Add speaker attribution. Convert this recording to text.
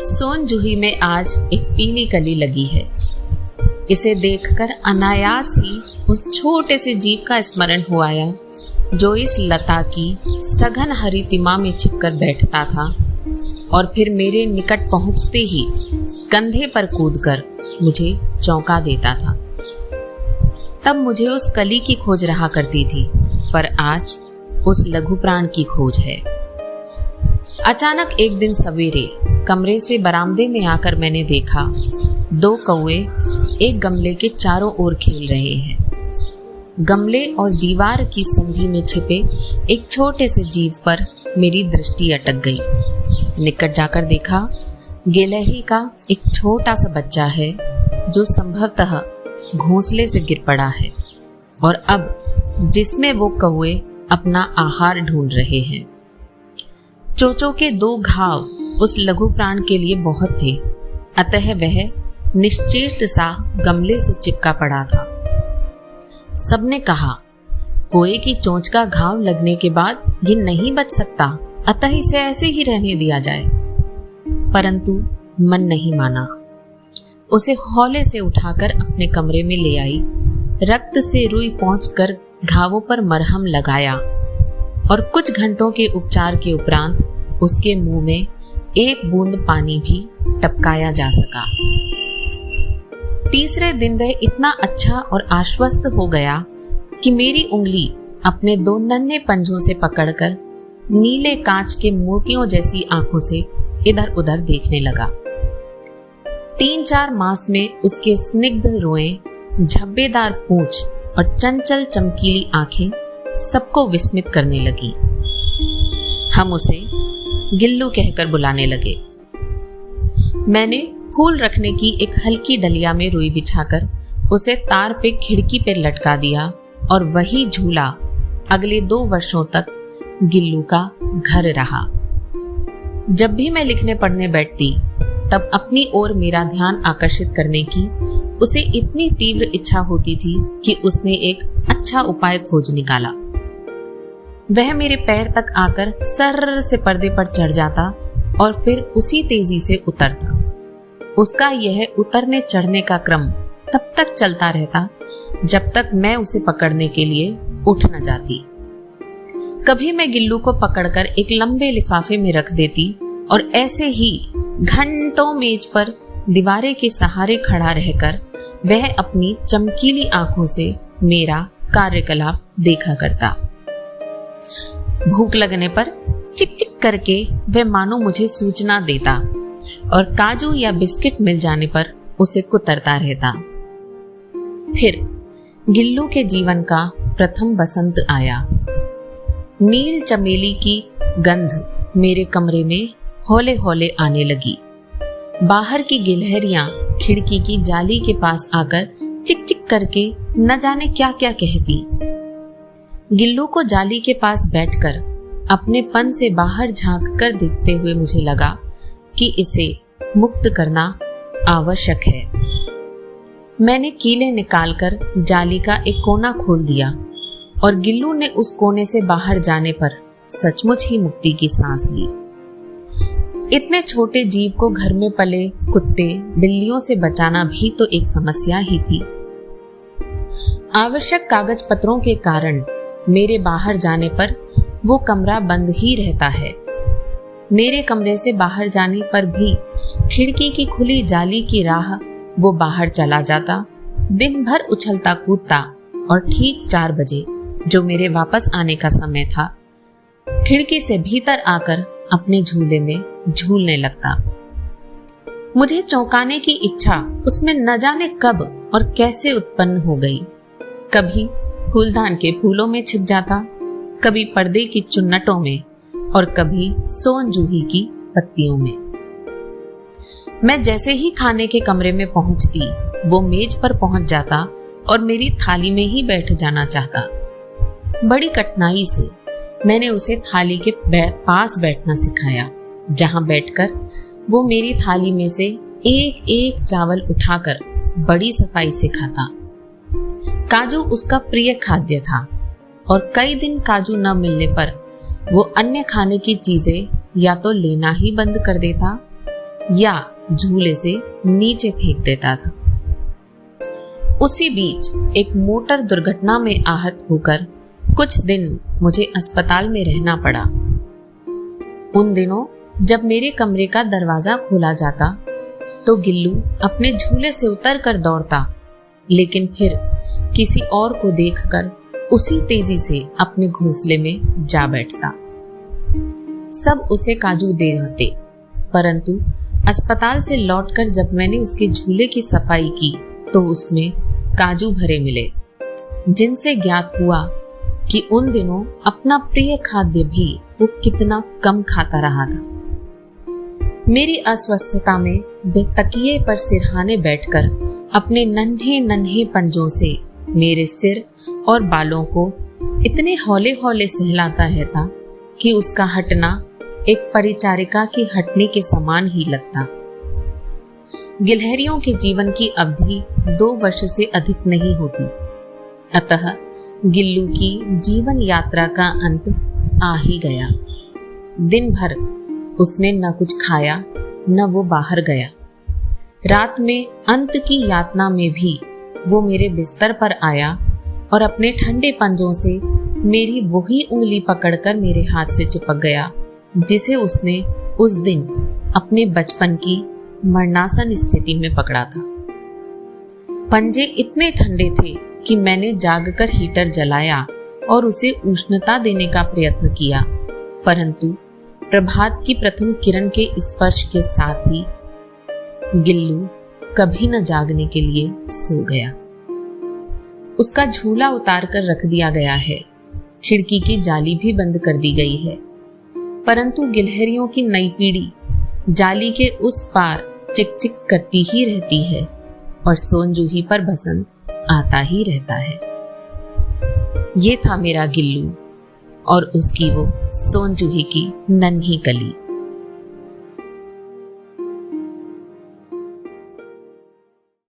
Speaker 1: सोन जूही में आज एक पीली कली लगी है। इसे देखकर अनायास ही उस छोटे से जीव का स्मरण हो आया जो इस लता की सघन हरी तिमा में छिपकर बैठता था और फिर मेरे निकट पहुंचते ही कंधे पर कूदकर मुझे चौंका देता था। तब मुझे उस कली की खोज रहा करती थी, पर आज उस लघु प्राण की खोज है। अचानक एक दिन सवेरे कमरे से बरामदे में आकर मैंने देखा 2 कौवे एक गमले के चारों ओर खेल रहे हैं। गमले और दीवार की संधि में छिपे एक छोटे से जीव पर मेरी दृष्टि अटक गई। निकट जाकर देखा, गिलहरी का एक छोटा सा बच्चा है जो संभवतः घोंसले से गिर पड़ा है और अब जिसमें वो कौवे अपना आहार ढूंढ रहे हैं। चोचों के 2 घाव उस लघु प्राण के लिए बहुत थे, अतः वह निश्चेष्ट सा गमले से चिपका पड़ा था। सबने कहा, कोए की चोंच का घाव लगने के बाद ये नहीं बच सकता, अतः इसे ऐसे ही रहने दिया जाए। परंतु मन नहीं माना। उसे हौले से उठाकर अपने कमरे में ले आई, रक्त से रुई पोंछकर घावों पर मरहम लगाया और कुछ घंटों के उपचार के उपरांत उसके मुंह में एक बूंद पानी भी टपकाया जा सका। तीसरे दिन वह इतना अच्छा और आश्वस्त हो गया कि मेरी उंगली अपने 2 नन्हे पंजों से पकड़कर नीले कांच के मोतियों जैसी आंखों से इधर उधर देखने लगा। 3-4 मास में उसके स्निग्ध रोएं, झब्बेदार पूंछ और चंचल चमकीली आंखें सबको विस्मित करने लगी। हम उसे गिल्लू कहकर बुलाने लगे। मैंने फूल रखने की एक हल्की डलिया में रुई बिछाकर उसे तार पे खिड़की पे लटका दिया और वही झूला अगले 2 वर्षों तक गिल्लू का घर रहा। जब भी मैं लिखने पढ़ने बैठती तब अपनी ओर मेरा ध्यान आकर्षित करने की उसे इतनी तीव्र इच्छा होती थी कि उसने एक अच्छा उपाय खोज निकाला। वह मेरे पैर तक आकर सर्र से पर्दे पर चढ़ जाता और फिर उसी तेजी से उतरता। उसका यह उतरने चढ़ने का क्रम तब तक चलता रहता जब तक मैं उसे पकड़ने के लिए उठ न जाती। कभी मैं गिल्लू को पकड़कर एक लंबे लिफाफे में रख देती और ऐसे ही घंटों मेज पर दीवारे के सहारे खड़ा रहकर वह अपनी चमकीली आंखों से मेरा कार्यकलाप देखा करता। भूख लगने पर चिक चिक करके वह मानो मुझे सूचना देता और काजू या बिस्किट मिल जाने पर उसे कुतरता रहता। फिर गिल्लू के जीवन का प्रथम बसंत आया। नील चमेली की गंध मेरे कमरे में हौले हौले आने लगी। बाहर की गिलहरियां खिड़की की जाली के पास आकर चिक चिक करके न जाने क्या क्या कहती। गिल्लू को जाली के पास बैठकर अपने पन से बाहर झांक कर देखते हुए मुझे लगा कि इसे मुक्त करना आवश्यक है। मैंने कीले निकालकर जाली का एक कोना खोल दिया और गिल्लू ने उस कोने से बाहर जाने पर सचमुच ही मुक्ति की सांस ली। इतने छोटे जीव को घर में पले कुत्ते बिल्लियों से बचाना भी तो एक समस्या ही थी। आवश्यक कागज पत्रों के कारण मेरे बाहर जाने पर वो कमरा बंद ही रहता है। मेरे कमरे से बाहर जाने पर भी खिड़की की खुली जाली की राह वो बाहर चला जाता। दिन भर उछलता कूदता और ठीक 4 बजे, जो मेरे वापस आने का समय था, खिड़की से भीतर आकर अपने झूले में झूलने लगता। मुझे चौंकाने की इच्छा उसमें न जाने कब और कैसे उत्पन्न हो गई। कभी फूलदान के फूलों में छिप जाता, कभी पर्दे की चुन्नटों में और कभी सोन जूही की पत्तियों में। मैं जैसे ही खाने के कमरे में पहुंचती, वो मेज पर पहुंच जाता और मेरी थाली में ही बैठ जाना चाहता। बड़ी कठिनाई से मैंने उसे थाली के पास बैठना सिखाया, जहां बैठकर वो मेरी थाली में से एक एक चावल उठाकर बड़ी सफाई से खाता। काजू उसका प्रिय खाद्य था और कई दिन काजू न मिलने पर वो अन्य खाने की चीजें या तो लेना ही बंद कर देता या झूले से नीचे फेंक देता था। उसी बीच एक मोटर दुर्घटना में आहत होकर कुछ दिन मुझे अस्पताल में रहना पड़ा। उन दिनों जब मेरे कमरे का दरवाजा खोला जाता तो गिल्लू अपने झूले से उतरकर दौड़ता, लेकिन फिर किसी और को देखकर उसी तेजी से अपने घोंसले में जा बैठता। सब उसे काजू दे जाते, परंतु अस्पताल से लौटकर जब मैंने उसके झूले की सफाई की तो उसमें काजू भरे मिले, जिनसे ज्ञात हुआ कि उन दिनों अपना प्रिय खाद्य भी वो कितना कम खाता रहा था। मेरी अस्वस्थता में वे तकिए पर सिरहाने बैठकर अपने नन्हे नन्हे पंजों से मेरे सिर और बालों को इतने हौले हौले सहलाता रहता कि उसका हटना एक परिचारिका के हटने के समान ही लगता। गिलहरियों के जीवन की अवधि 2 वर्ष से अधिक नहीं होती, अतः गिल्लू की जीवन यात्रा का अंत आ ही गया। दिन भर उसने न कुछ खाया न वो बाहर गया। रात में अंत की यातना में भी वो मेरे बिस्तर पर आया और अपने ठंडे पंजों से मेरी वही उंगली पकड़कर मेरे हाथ से चिपक गया जिसे उसने उस दिन अपने बचपन की मरणासन स्थिति में पकड़ा था। पंजे इतने ठंडे थे कि मैंने जागकर हीटर जलाया और उसे उष्णता देने का प्रयत्न किया, परंतु प्रभात की प्रथम किरण के स्पर्श के साथ ही गिल्लू कभी न जागने के लिए सो गया। उसका झूला उतार कर रख दिया गया है, खिड़की की जाली भी बंद कर दी गई है, परंतु गिलहरियों की नई पीढ़ी जाली के उस पार चिक-चिक करती ही रहती है और सोनजूही पर बसंत आता ही रहता है। ये था मेरा गिल्लू और उसकी वो सोनजूही की नन्ही कली।